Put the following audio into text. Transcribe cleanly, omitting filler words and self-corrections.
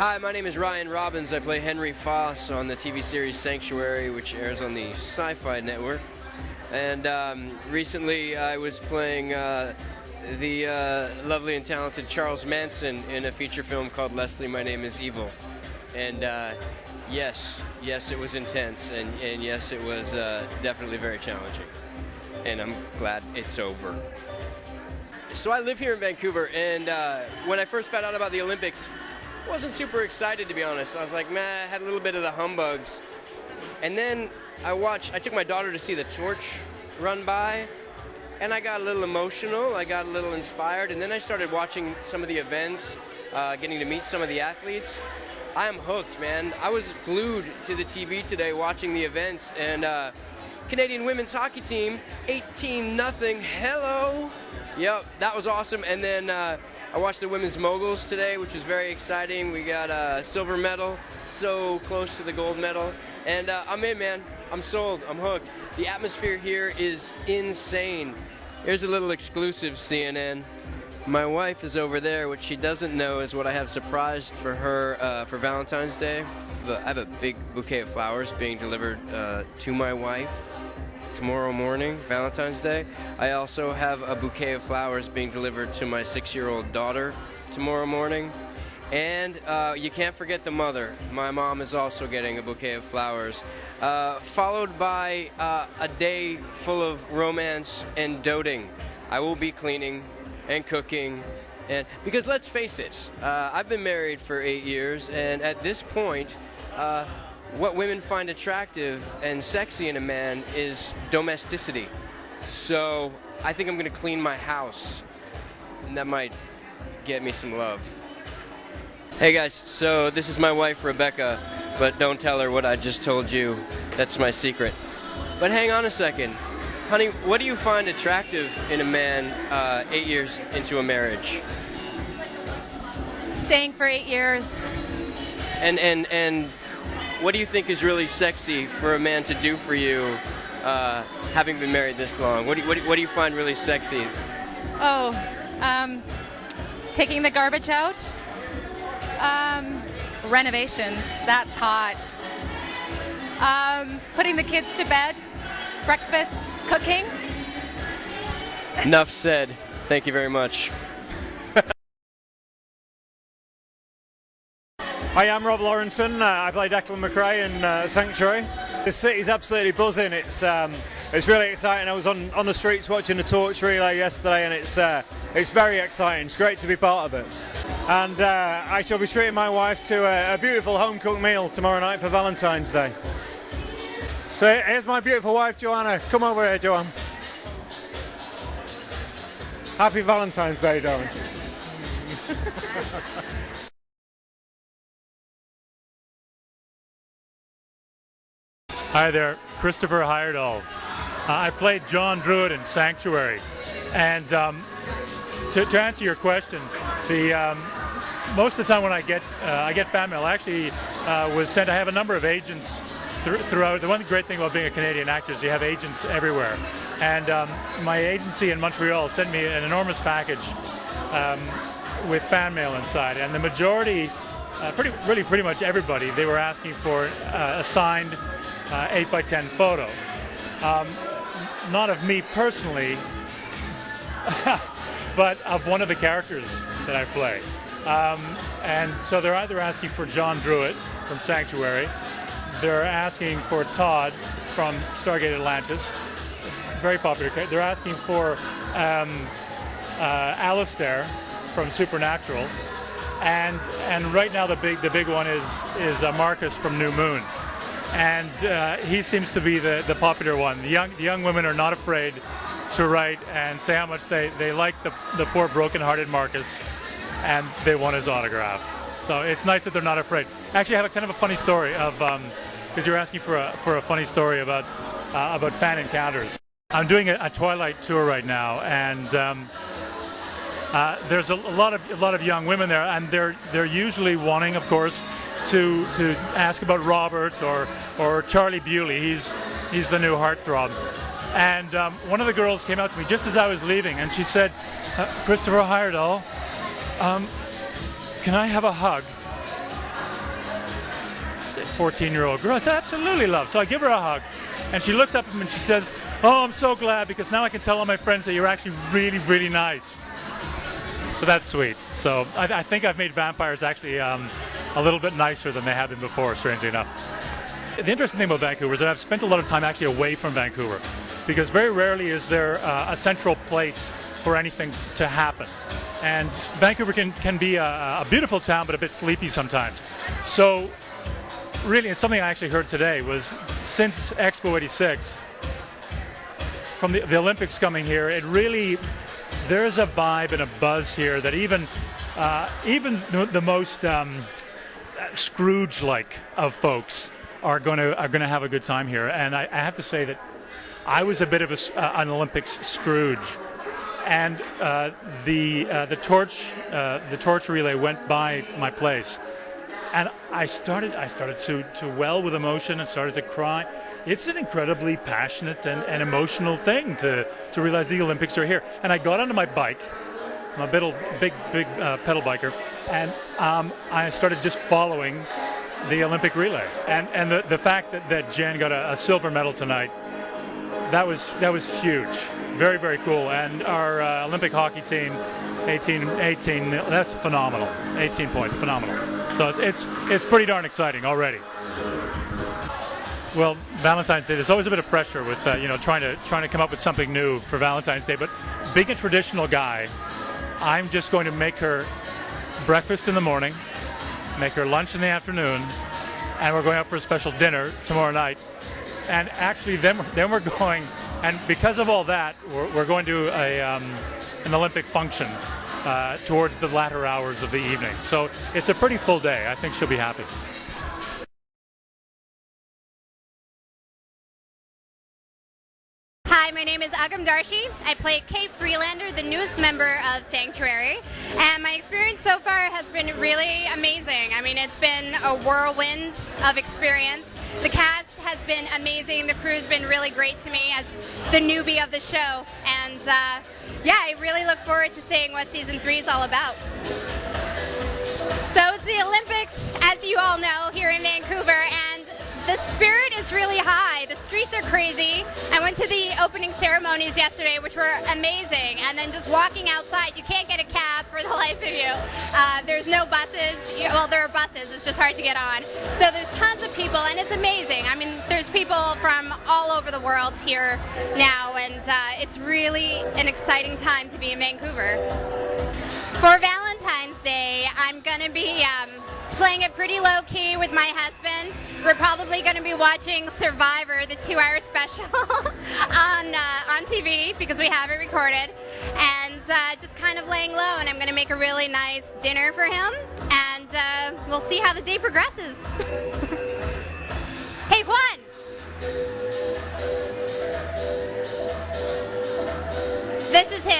Hi, my name is Ryan Robbins. I play Henry Foss on the TV series Sanctuary, which airs on the Sci-Fi Network. And recently I was playing the lovely and talented Charles Manson in a feature film called Leslie, My Name is Evil. And yes, it was intense, and yes, it was definitely very challenging. And I'm glad it's over. So I live here in Vancouver, and when I first found out about the Olympics, I wasn't super excited, to be honest. I was like, man, I had a little bit of the humbugs. And then I took my daughter to see the torch run by, and I got a little emotional, I got a little inspired, and then I started watching some of the events, getting to meet some of the athletes. I am hooked, man. I was glued to the TV today watching the events, and Canadian women's hockey team, 18-0, hello! Yep, that was awesome. And then I watched the women's moguls today, which was very exciting. We got a silver medal, so close to the gold medal. And I'm in, man. I'm sold. I'm hooked. The atmosphere here is insane. Here's a little exclusive, CNN. My wife is over there. What she doesn't know is what I have surprised for her for Valentine's Day. I have a big bouquet of flowers being delivered to my wife tomorrow morning, Valentine's Day. I also have a bouquet of flowers being delivered to my 6-year-old daughter tomorrow morning. And you can't forget the mother. My mom is also getting a bouquet of flowers, followed by a day full of romance and doting. I will be cleaning and cooking, and because let's face it, I've been married for 8 years, and at this point, what women find attractive and sexy in a man is domesticity. So I think I'm gonna clean my house, and that might get me some love. Hey guys, so this is my wife Rebecca, but don't tell her what I just told you. That's my secret. But hang on a second. Honey, what do you find attractive in a man 8 years into a marriage? Staying for 8 years. And what do you think is really sexy for a man to do for you, having been married this long? What do you find really sexy? Oh, taking the garbage out. Renovations. That's hot. Putting the kids to bed. Breakfast. Cooking. Enough said. Thank you very much. Hi, I'm Rob Lawrenson. I play Declan McRae in Sanctuary. The city's absolutely buzzing. It's really exciting. I was on the streets watching the torch relay yesterday, and it's very exciting. It's great to be part of it. And I shall be treating my wife to a beautiful home-cooked meal tomorrow night for Valentine's Day. So here's my beautiful wife, Joanna. Come over here, Joanne. Happy Valentine's Day, darling. Hi there, Christopher Heyerdahl. I played John Druitt in Sanctuary, and to answer your question, most of the time when I get fan mail, I actually was sent. I have a number of agents throughout. The one great thing about being a Canadian actor is you have agents everywhere, and my agency in Montreal sent me an enormous package with fan mail inside, and the majority, pretty much everybody, they were asking for a signed 8x10 photo. Not of me personally, but of one of the characters that I play. And so they're either asking for John Druitt from Sanctuary, they're asking for Todd from Stargate Atlantis, very popular character. They're asking for Alistair from Supernatural, and right now the big one is Marcus from New Moon. And he seems to be the popular one. The young women are not afraid to write and say how much they like the poor broken-hearted Marcus, and they want his autograph. So it's nice that they're not afraid. Actually, I have a kind of a funny story of because you're asking for a funny story about fan encounters. I'm doing a Twilight tour right now, and there's a lot of young women there, and they're usually wanting, of course, to ask about Robert or Charlie Bewley. He's the new heartthrob. And one of the girls came out to me just as I was leaving, and she said, Christopher Heyerdahl, can I have a hug? 14-year-old girl. I said, absolutely, love. So I give her a hug, and she looks up at me and she says, oh, I'm so glad, because now I can tell all my friends that you're actually really, really nice. So that's sweet. So I think I've made vampires actually a little bit nicer than they have been before, strangely enough. The interesting thing about Vancouver is that I've spent a lot of time actually away from Vancouver, because very rarely is there a central place for anything to happen. And Vancouver can be a beautiful town, but a bit sleepy sometimes. So really, and something I actually heard today was, since Expo 86, from the Olympics coming here, it really, there's a vibe and a buzz here that even the most Scrooge-like of folks are going to have a good time here. And I have to say that I was a bit of an Olympics Scrooge. And the torch relay went by my place, and I started to well with emotion and started to cry. It's an incredibly passionate and emotional thing to realize the Olympics are here. And I got onto my bike, my big pedal biker, and I started just following the Olympic relay. And the fact that Jen got a silver medal tonight, that was huge. Very, very cool. And our Olympic hockey team, 18, that's phenomenal. 18 points, phenomenal. So it's pretty darn exciting already. Well, Valentine's Day, there's always a bit of pressure with trying to come up with something new for Valentine's Day. But being a traditional guy, I'm just going to make her breakfast in the morning, make her lunch in the afternoon, and we're going out for a special dinner tomorrow night. And actually, then we're going, and because of all that, we're going to an Olympic function towards the latter hours of the evening. So it's a pretty full day. I think she'll be happy. Hi, my name is Agam Darshi. I play Kate Freelander, the newest member of Sanctuary, and my experience so far has been really amazing. I mean, it's been a whirlwind of experience. The cast has been amazing. The crew's been really great to me as the newbie of the show, and yeah, I really look forward to seeing what season 3 is all about. So it's the Olympics, as you all know, here in Vancouver, and the spirit is really high. The streets are crazy. I went to the opening ceremonies yesterday, which were amazing, and then just walking outside, you can't get a cab for the life of you. There's no buses. Well, there are buses. It's just hard to get on. So there's tons of people, and it's amazing. I mean, there's people from all over the world here now, and it's really an exciting time to be in Vancouver. For Valentine's Day, I'm going to be playing it pretty low-key with my husband. We're probably going to be watching Survivor, the 2-hour special, on TV, because we have it recorded, and just kind of laying low, and I'm going to make a really nice dinner for him, and we'll see how the day progresses. Hey, Juan! This is him.